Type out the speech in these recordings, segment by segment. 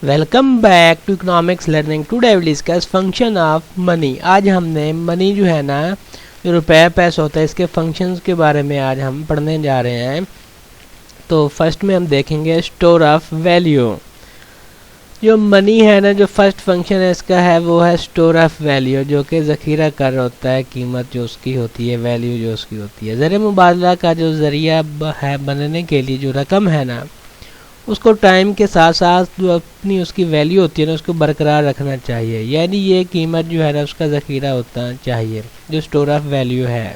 Welcome back to economics learning. Today will discuss function of money. आज हमने money जो है ना, जो रुपया पैसा होता है, इसके फंक्शंस के बारे में आज हम पढ़ने जा रहे हैं। तो फर्स्ट में हम देखेंगे स्टोर ऑफ वैल्यू। जो मनी है ना, जो फर्स्ट फंक्शन है इसका है वो है स्टोर ऑफ वैल्यू, जो कि ज़ख़ीरा कर होता है, कीमत जो उसकी होती है, वैल्यू जो उसकी होती है। ज़र मुबादला का जो ज़रिया है बनने के लिए, जो रकम है ना, उसको टाइम के साथ साथ जो अपनी उसकी वैल्यू होती है ना, उसको बरकरार रखना चाहिए। यानी ये कीमत जो है ना, उसका ज़ख़ीरा होता चाहिए, जो स्टोर ऑफ वैल्यू है।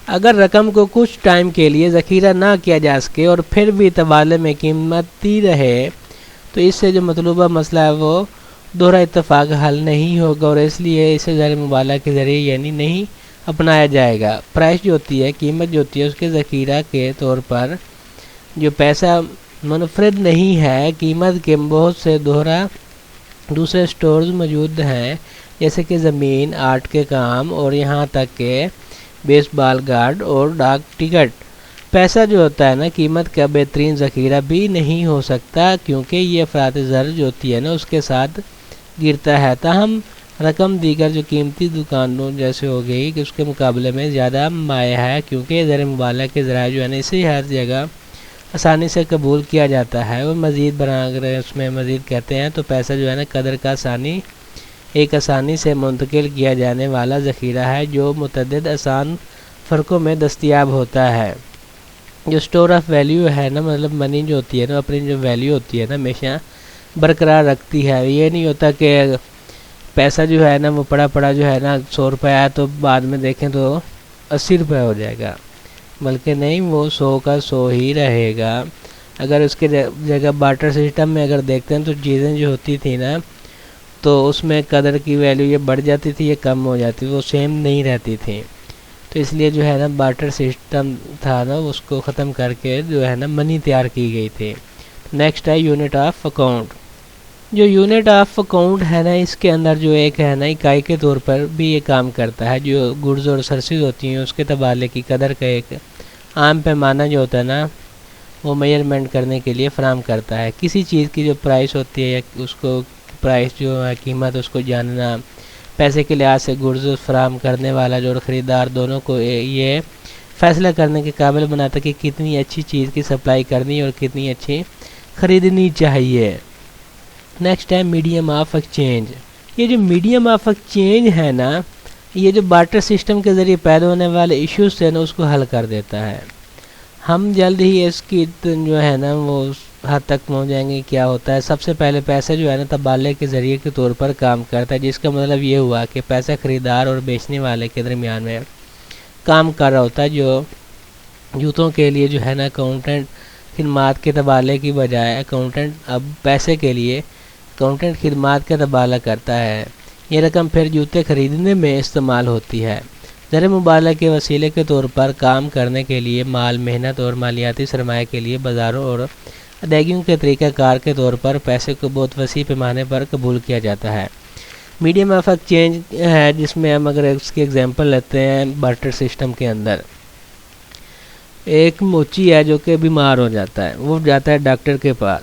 अगर रकम को कुछ टाइम के लिए ज़ख़ीरा ना किया जा सके और फिर भी तबादले में कीमती रहे, तो इससे जो मतलूबा मसला है वो दोहरा इत्तफाक हल नहीं होगा और इसलिए इसे ज़र मुबादला के ज़रिए यानी नहीं अपनाया जाएगा। प्राइस जो होती है, कीमत जो होती है, उसके ज़ख़ीरा के तौर पर जो पैसा मुनफरद नहीं है, कीमत के बहुत से दूसरे स्टोर्स मौजूद हैं, जैसे कि ज़मीन, आर्ट के काम और यहाँ तक के बेसबॉल गार्ड और डाक टिकट। पैसा जो होता है ना, कीमत का बेहतरीन ज़ख़ीरा भी नहीं हो सकता, क्योंकि ये अफरात ज़र जो होती है ना, उसके साथ गिरता है। ताहम रकम दीगर जो कीमती दुकानों जैसे हो गई कि उसके मुकाबले में ज़्यादा माया है, क्योंकि ज़र मुबादला के ज़राए जो है ना, इसे हर जगह आसानी से कबूल किया जाता है। और मज़ीद बनाकर उसमें मज़ीद कहते हैं तो पैसा जो है ना, कदर का एक आसानी से मुंतकिल किया जाने वाला ज़ख़ीरा है, जो मुतअद्दिद आसान फ़र्क़ों में दस्तयाब होता है। जो स्टोर ऑफ वैल्यू है ना, मतलब मनी जो होती है ना, अपनी जो वैल्यू होती है ना, हमेशा बरकरार रखती है। ये नहीं होता कि पैसा जो है ना, वो पड़ा जो है ना, 100 रुपये आया तो बाद में देखें तो 80 रुपये हो जाएगा, बल्कि नहीं, वो 100 का 100 ही रहेगा। अगर उसके जगह बार्टर सिस्टम में अगर देखते हैं तो चीज़ें जो होती थी ना, तो उसमें कदर की वैल्यू ये बढ़ जाती थी, ये कम हो जाती थी, वो सेम नहीं रहती थी। तो इसलिए जो है ना, बार्टर सिस्टम था ना, उसको ख़त्म करके जो है ना, मनी तैयार की गई थी। नेक्स्ट है यूनिट ऑफ अकाउंट। जो यूनिट ऑफ अकाउंट है ना, इसके अंदर जो एक है ना, इकाई के तौर पर भी ये काम करता है। जो गुड्स और सर्विसेज होती हैं, उसके तबादले की कदर का एक आम पैमाना जो होता है ना, वो मेजरमेंट करने के लिए फ़राहम करता है। किसी चीज़ की जो प्राइस होती है, या उसको प्राइस जो है, कीमत, उसको जानना, पैसे के लिहाज से गुड्स फराहम करने वाला जो ख़रीदार, दोनों को ये फ़ैसला करने के काबिल बनाता है कि कितनी अच्छी चीज़ की सप्लाई करनी और कितनी अच्छी ख़रीदनी चाहिए। नेक्स्ट है मीडियम ऑफ एक्सचेंज। ये जो मीडियम ऑफ एक्सचेंज है ना, ये जो बार्टर सिस्टम के ज़रिए पैदा होने वाले इश्यूज से ना, उसको हल कर देता है। हम जल्द ही इसकी जो है ना, वो हद तक पहुँच जाएंगे। क्या होता है, सबसे पहले पैसा जो है ना, तबादले के ज़रिए के तौर पर काम करता है, जिसका मतलब ये हुआ कि पैसा ख़रीदार और बेचने वाले के दरमियान में काम कर रहा होता है। जो जूतों के लिए जो है ना, अकाउंटेंट खिदमात के तबादले की बजाय अकाउंटेंट अब पैसे के लिए अकाउंटेंट खिदमात का तबादला करता है। ये रकम फिर जूते ख़रीदने में इस्तेमाल होती है। ज़र मुबादला के वसीले के तौर पर काम करने के लिए माल, मेहनत और मालियाती सरमाए के लिए बाज़ारों और अदायगियों के तरीक़ाकार के तौर पर पैसे को बहुत वसी पैमाने पर कबूल किया जाता है। मीडियम ऑफ एक्सचेंज है, जिसमें हम अगर इसकी एग्जांपल लेते हैं, बार्टर सिस्टम के अंदर एक मोची है जो कि बीमार हो जाता है, वो जाता है डॉक्टर के पास,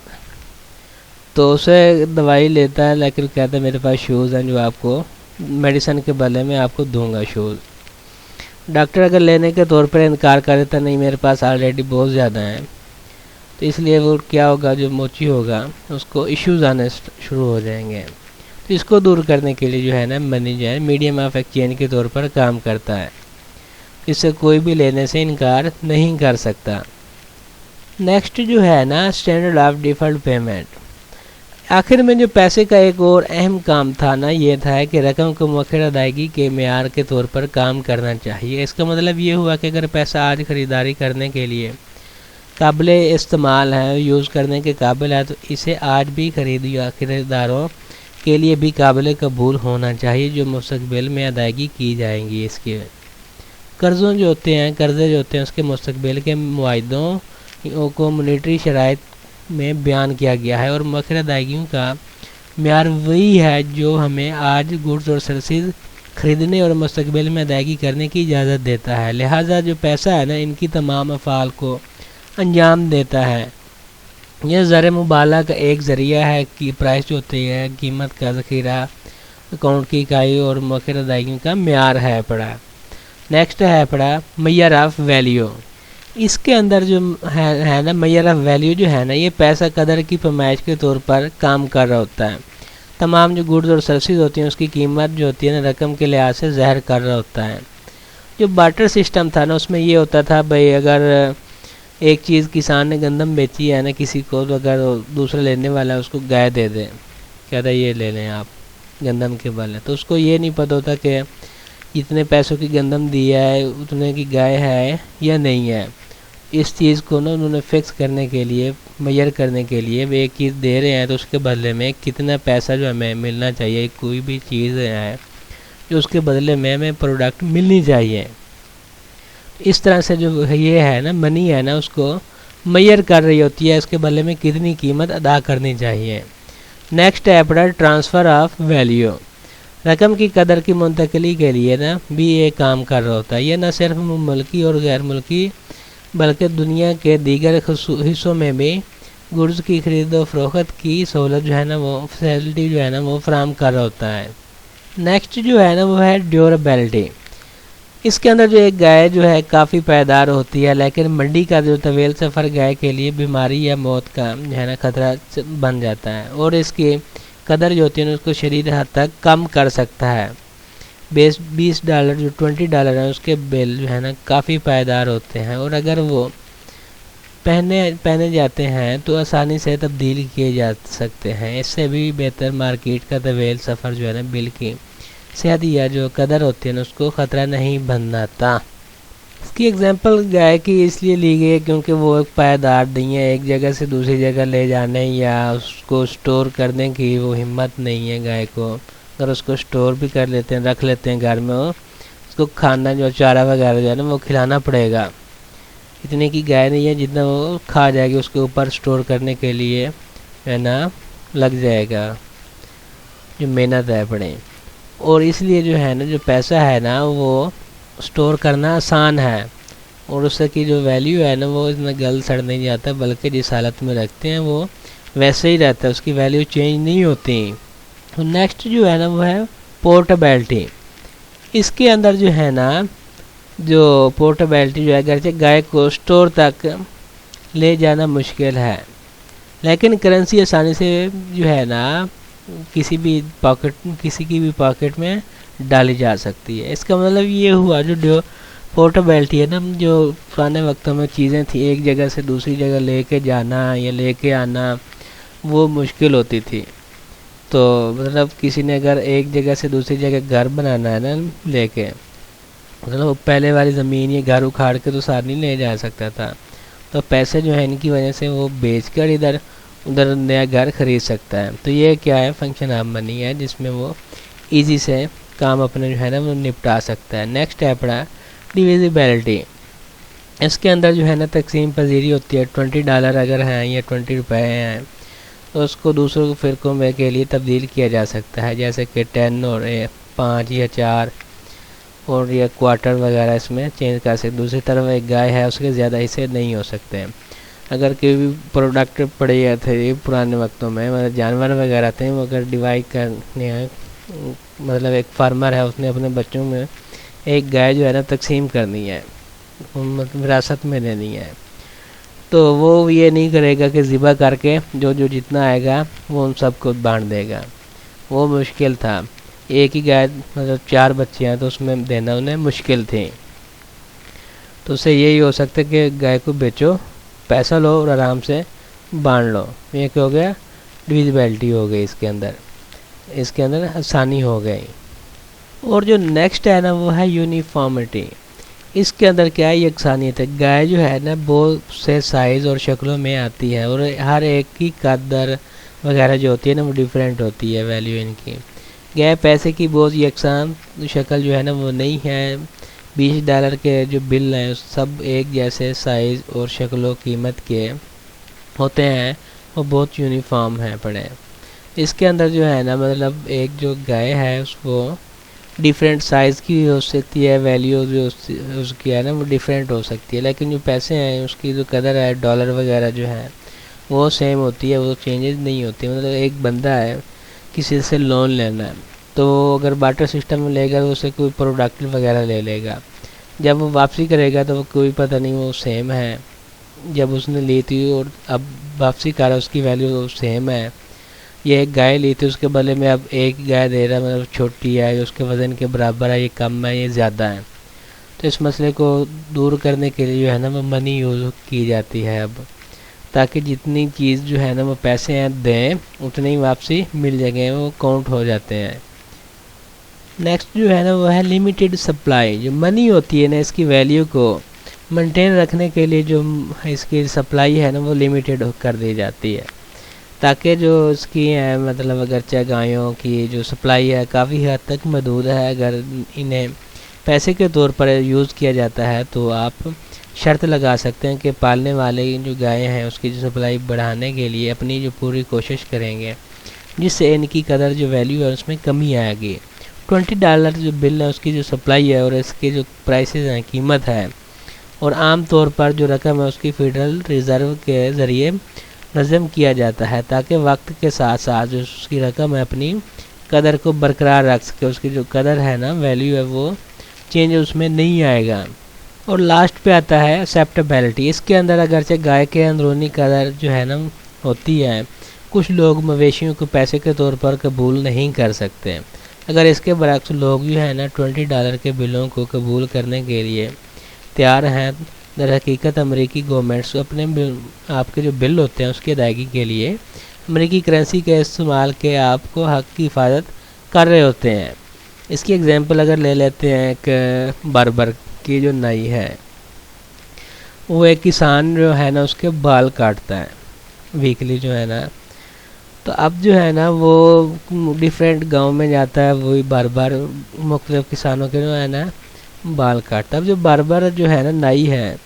तो उसे दवाई लेता है, लेकिन कहता है मेरे पास शूज़ हैं जो आपको मेडिसिन के बदले में आपको दूंगा शूज़। डॉक्टर अगर लेने के तौर पर इनकार कर देता, नहीं मेरे पास ऑलरेडी बहुत ज़्यादा हैं, तो इसलिए वो क्या होगा, जो मोची होगा उसको इश्यूज़ आने शुरू हो जाएंगे। तो इसको दूर करने के लिए जो है ना, मनी जो है मीडियम ऑफ एक्सचेंज के तौर पर काम करता है। इससे कोई भी लेने से इनकार नहीं कर सकता। नेक्स्ट जो है ना, स्टैंडर्ड ऑफ डिफ़ॉल्ट पेमेंट। आखिर में जो पैसे का एक और अहम काम था ना, ये था कि रकम को मौखर अदायगी के मेयार के तौर पर काम करना चाहिए। इसका मतलब ये हुआ कि अगर पैसा आज ख़रीदारी करने के लिए काबिल इस्तेमाल है, यूज़ करने के काबिल है, तो इसे आज भी ख़रीदारों के लिए भी काबिल कबूल होना चाहिए, जो मुस्तक़बिल में अदायगी की जाएंगी। इसके कर्ज़े जो होते हैं, उसके मुस्तक़बिल के मुआहदों को मॉनेटरी शराइत में बयान किया गया है, और मौखर अदायगियों का मेयार वही है जो हमें आज गुड्स और सर्विसेज ख़रीदने और मुस्तक़बिल में अदायगी करने की इजाज़त देता है। लिहाजा जो पैसा है ना, इनकी तमाम अफ़ाल को अंजाम देता है। यह ज़र मुबाला का एक ज़रिया है कि प्राइस जो होती है कीमत का ज़ख़ीरा अकाउंट की इकाई और मौखिर अदायगी का म्यार है पड़ा। नेक्स्ट है पड़ा मेजर ऑफ वैल्यू। इसके अंदर जो है ना मेजर ऑफ वैल्यू जो है ना, ये पैसा कदर की पैमाइश के तौर पर काम कर रहा होता है। तमाम जो गुड्स और सर्विसेज होती हैं उसकी कीमत जो होती है ना रकम के लिहाज से ज़ाहिर कर रहा होता है। जो बार्टर सिस्टम था ना उसमें ये होता था भाई, अगर एक चीज़ किसान ने गंदम बेची है ना किसी को, तो अगर दूसरा लेने वाला है उसको गाय दे दे, कहता है ये ले लें आप गंदम के बदले, तो उसको ये नहीं पता होता कि इतने पैसों की गंदम दिया है उतने की गाय है या नहीं है। इस चीज़ को ना उन्होंने फिक्स करने के लिए, मेजर करने के लिए, वे एक चीज़ दे रहे हैं तो उसके बदले में कितना पैसा जो हमें मिलना चाहिए, कोई भी चीज़ है जो उसके बदले में हमें प्रोडक्ट मिलनी चाहिए। इस तरह से जो ये है ना मनी है ना उसको मेजर कर रही होती है, इसके बदले में कितनी कीमत अदा करनी चाहिए। नेक्स्ट है अपना ट्रांसफ़र ऑफ वैल्यू। रकम की कदर की मुंतकली के लिए ना भी ये काम कर रहा होता है। ये न सिर्फ मुल्की और गैर मुल्की बल्कि दुनिया के दीगर हिस्सों में भी गुड्स की खरीद और फरोख्त की सहूलत जो है ना, वो फैसिलिटी जो है ना वो फराहम कर रहा होता है। नेक्स्ट जो है ना वो है ड्यूरेबिलिटी। इसके अंदर जो एक गाय जो है काफ़ी पायदार होती है, लेकिन मंडी का जो तवील सफ़र गाय के लिए बीमारी या मौत का जो है ना खतरा बन जाता है, और इसकी कदर जो होती है उसको शदीद हद तक कम कर सकता है। $20 जो $20 है उसके बिल जो है ना काफ़ी पायदार होते हैं, और अगर वो पहने जाते हैं तो आसानी से तब्दील किए जा सकते हैं। इससे भी बेहतर मार्केट का तवील सफ़र जो है ना बिल की सेहत या जो कदर होती है ना उसको ख़तरा नहीं बनाता। इसकी एग्जांपल गाय की इसलिए ली गई है क्योंकि वो एक पायदार नहीं है, एक जगह से दूसरी जगह ले जाने या उसको स्टोर करने की वो हिम्मत नहीं है गाय को। अगर उसको स्टोर भी कर लेते हैं, रख लेते हैं घर में, उसको खाना जो चारा वगैरह जो है ना वो खिलाना पड़ेगा। इतने की गाय नहीं है जितना वो खा जाएगी, उसके ऊपर स्टोर करने के लिए है ना लग जाएगा जो मेहनत है पड़े। और इसलिए जो है ना जो पैसा है ना वो स्टोर करना आसान है, और उससे की जो वैल्यू है ना वो इसमें गल सड़ नहीं जाता, बल्कि जिस हालत में रखते हैं वो वैसे ही रहता है, उसकी वैल्यू चेंज नहीं होती। तो नेक्स्ट जो है ना वो है पोर्टेबिलिटी। इसके अंदर जो है ना जो पोर्टेबिलिटी जो है, अगरचे गाय को स्टोर तक ले जाना मुश्किल है, लेकिन करेंसी आसानी से जो है ना किसी की भी पॉकेट में डाली जा सकती है। इसका मतलब ये हुआ जो पोर्टेबिलिटी है ना, जो पुराने वक्तों में चीज़ें थी एक जगह से दूसरी जगह लेके जाना या लेके आना वो मुश्किल होती थी। तो मतलब किसी ने अगर एक जगह से दूसरी जगह घर बनाना है ना लेके, मतलब पहले वाली ज़मीन या घर उखाड़ के तो सार नहीं ले जा सकता था, तो पैसे जो है इनकी वजह से वो बेचकर इधर उधर नया घर खरीद सकता है। तो ये क्या है, फंक्शन ऑफ मनी है जिसमें वो इजी से काम अपने जो है ना वो निपटा सकता है। नेक्स्ट है अपना डिविजिबिलिटी। इसके अंदर जो है ना तकसीम पजीरी होती है। $20 अगर हैं या ₹20 हैं तो उसको दूसरों फ़िरकों में के लिए तब्दील किया जा सकता है, जैसे कि 10 और 5 या 4 और या क्वार्टर वगैरह इसमें चेंज कर सकते। दूसरी तरफ एक गाय है उसके ज़्यादा हिस्से नहीं हो सकते हैं। अगर कोई भी प्रोडक्ट पड़े या थे पुराने वक्तों में, मतलब जानवर वगैरह थे, वो अगर डिवाइड करने हैं, मतलब एक फार्मर है उसने अपने बच्चों में एक गाय जो है ना तकसीम करनी है, मतलब विरासत में देनी है, तो वो ये नहीं करेगा कि ज़िबा करके जो जितना आएगा वो उन सबको बांट देगा। वो मुश्किल था। एक ही गाय मतलब 4 बच्चे हैं तो उसमें देना उन्हें मुश्किल थी। तो उससे यही हो सकता है कि गाय को बेचो, पैसा लो और आराम से बांट लो। ये क्या हो गया, डिविजिबिलिटी हो गई, इसके अंदर आसानी हो गई। और जो नेक्स्ट है ना वो है यूनिफॉर्मिटी। इसके अंदर क्या है, यकसानियत है। गाय जो है ना बहुत से साइज़ और शक्लों में आती है, और हर एक की कदर वगैरह जो होती है ना वो डिफरेंट होती है वैल्यू इनकी। गाय पैसे की बहुत यकसान शक्ल जो है ना वो नहीं है। $20 के जो बिल हैं सब एक जैसे साइज़ और शक्लो कीमत के होते हैं, वो बहुत यूनिफॉर्म हैं पड़े। इसके अंदर जो है ना मतलब एक जो गाय है उसको डिफरेंट साइज़ की हो सकती है, वैल्यू जो उसकी है ना वो डिफरेंट हो सकती है, लेकिन जो पैसे हैं उसकी जो कदर है, डॉलर वगैरह जो है वो सेम होती है, वो चेंजेस नहीं होती। मतलब एक बंदा है, किसी से लोन लेना है, तो अगर बार्टर सिस्टम में लेगा तो उसे कोई प्रोडक्ट वगैरह ले लेगा, जब वो वापसी करेगा तो वो कोई पता नहीं वो सेम है जब उसने ली थी और अब वापसी कर रहा है उसकी वैल्यू सेम है। ये एक गाय ली थी, उसके बदले में अब एक गाय दे रहा है, मतलब छोटी है, उसके वज़न के बराबर है, ये कम है, ये ज़्यादा है। तो इस मसले को दूर करने के लिए जो है ना वो मनी यूज़ की जाती है अब, ताकि जितनी चीज़ जो है ना वो पैसे हैं दें उतनी ही वापसी मिल जाएंगे, वो काउंट हो जाते हैं। नेक्स्ट जो है ना वो है लिमिटेड सप्लाई। जो मनी होती है ना, इसकी वैल्यू को मेंटेन रखने के लिए जो इसकी सप्लाई है ना वो लिमिटेड कर दी जाती है, ताकि जो इसकी है मतलब अगर चाहे गायों की जो सप्लाई है काफ़ी हद तक महदूद है, अगर इन्हें पैसे के तौर पर यूज़ किया जाता है तो आप शर्त लगा सकते हैं कि पालने वाले जो गायें हैं उसकी जो सप्लाई बढ़ाने के लिए अपनी जो पूरी कोशिश करेंगे, जिससे इनकी कदर जो वैल्यू है उसमें कमी आएगी। $20 जो बिल है उसकी जो सप्लाई है और इसके जो प्राइसेस हैं, कीमत है, और आम तौर पर जो रकम है उसकी फेडरल रिज़र्व के ज़रिए नज़म किया जाता है, ताकि वक्त के साथ साथ जो उसकी रकम है अपनी कदर को बरकरार रख सके। उसकी जो कदर है ना, वैल्यू है, वो चेंज उसमें नहीं आएगा। और लास्ट पे आता है एक्सेप्टेबिलिटी। इसके अंदर अगरचे गाय के अंदरूनी कदर जो है ना होती है, कुछ लोग मवेशियों को पैसे के तौर पर कबूल नहीं कर सकते। अगर इसके बरक्स लोग जो है ना $20 के बिलों को कबूल करने के लिए तैयार हैं, दर हकीकत अमरीकी गवर्नमेंट्स अपने आपके जो बिल होते हैं उसकी अदायगी के लिए अमरीकी करेंसी के इस्तेमाल के आपको हक की हिफाजत कर रहे होते हैं। इसकी एग्जांपल अगर ले लेते हैं, एक बार्बर की जो नाई है, वो एक किसान जो है ना उसके बाल काटता है वीकली जो है ना, तो अब जो है ना वो डिफरेंट गांव में जाता है, वही बार्बर मुख्तलिफ किसानों के जो है ना बाल काटता है। अब जो बार्बर जो है ना नाई है,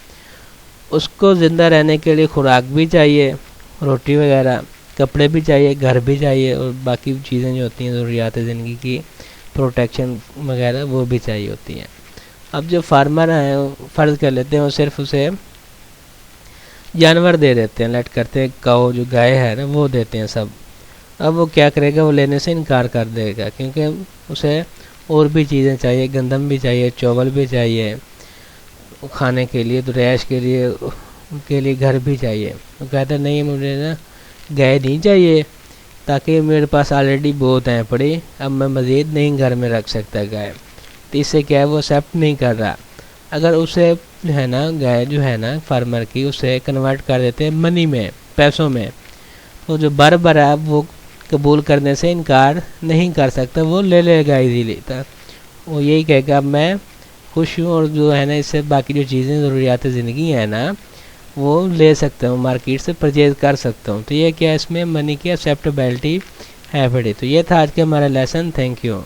उसको ज़िंदा रहने के लिए खुराक भी चाहिए, रोटी वगैरह, कपड़े भी चाहिए, घर भी चाहिए, और बाकी चीज़ें जो होती हैं ज़रूरियात ज़िंदगी की, प्रोटेक्शन वगैरह, वो भी चाहिए होती हैं। अब जो फार्मर हैं फ़र्ज़ कर लेते हैं वो सिर्फ उसे जानवर दे देते हैं, लेट करते हैं काऊ जो गाय है ना वो देते हैं सब। अब वो क्या करेगा, वो लेने से इनकार कर देगा, क्योंकि उसे और भी चीज़ें चाहिए, गंदम भी चाहिए, चावल भी चाहिए खाने के लिए, तो रैश के लिए, उनके लिए घर भी चाहिए। वो कहता नहीं मुझे ना गाय नहीं चाहिए, ताकि मेरे पास ऑलरेडी बहुत हैं पड़ी, अब मैं मज़ीद नहीं घर में रख सकता गाय। तो इससे क्या है, वो एक्सेप्ट नहीं कर रहा। अगर उसे जो है ना गाय जो है ना फार्मर की, उसे कन्वर्ट कर देते हैं मनी में, पैसों में, तो जो बार्बर है वो कबूल करने से इनकार नहीं कर सकता, वो ले लेगा इजीली। तो वो यही कहेगा अब मैं खुश हूँ, और जो है ना इससे बाकी जो चीज़ें ज़रूरियात ज़िंदगी है ना वो ले सकता हूँ, मार्केट से परचेज़ कर सकता हूँ। तो ये क्या, इसमें मनी की एक्सेप्टेबिलिटी है बड़ी। तो ये था आज का हमारा लेसन। Thank you.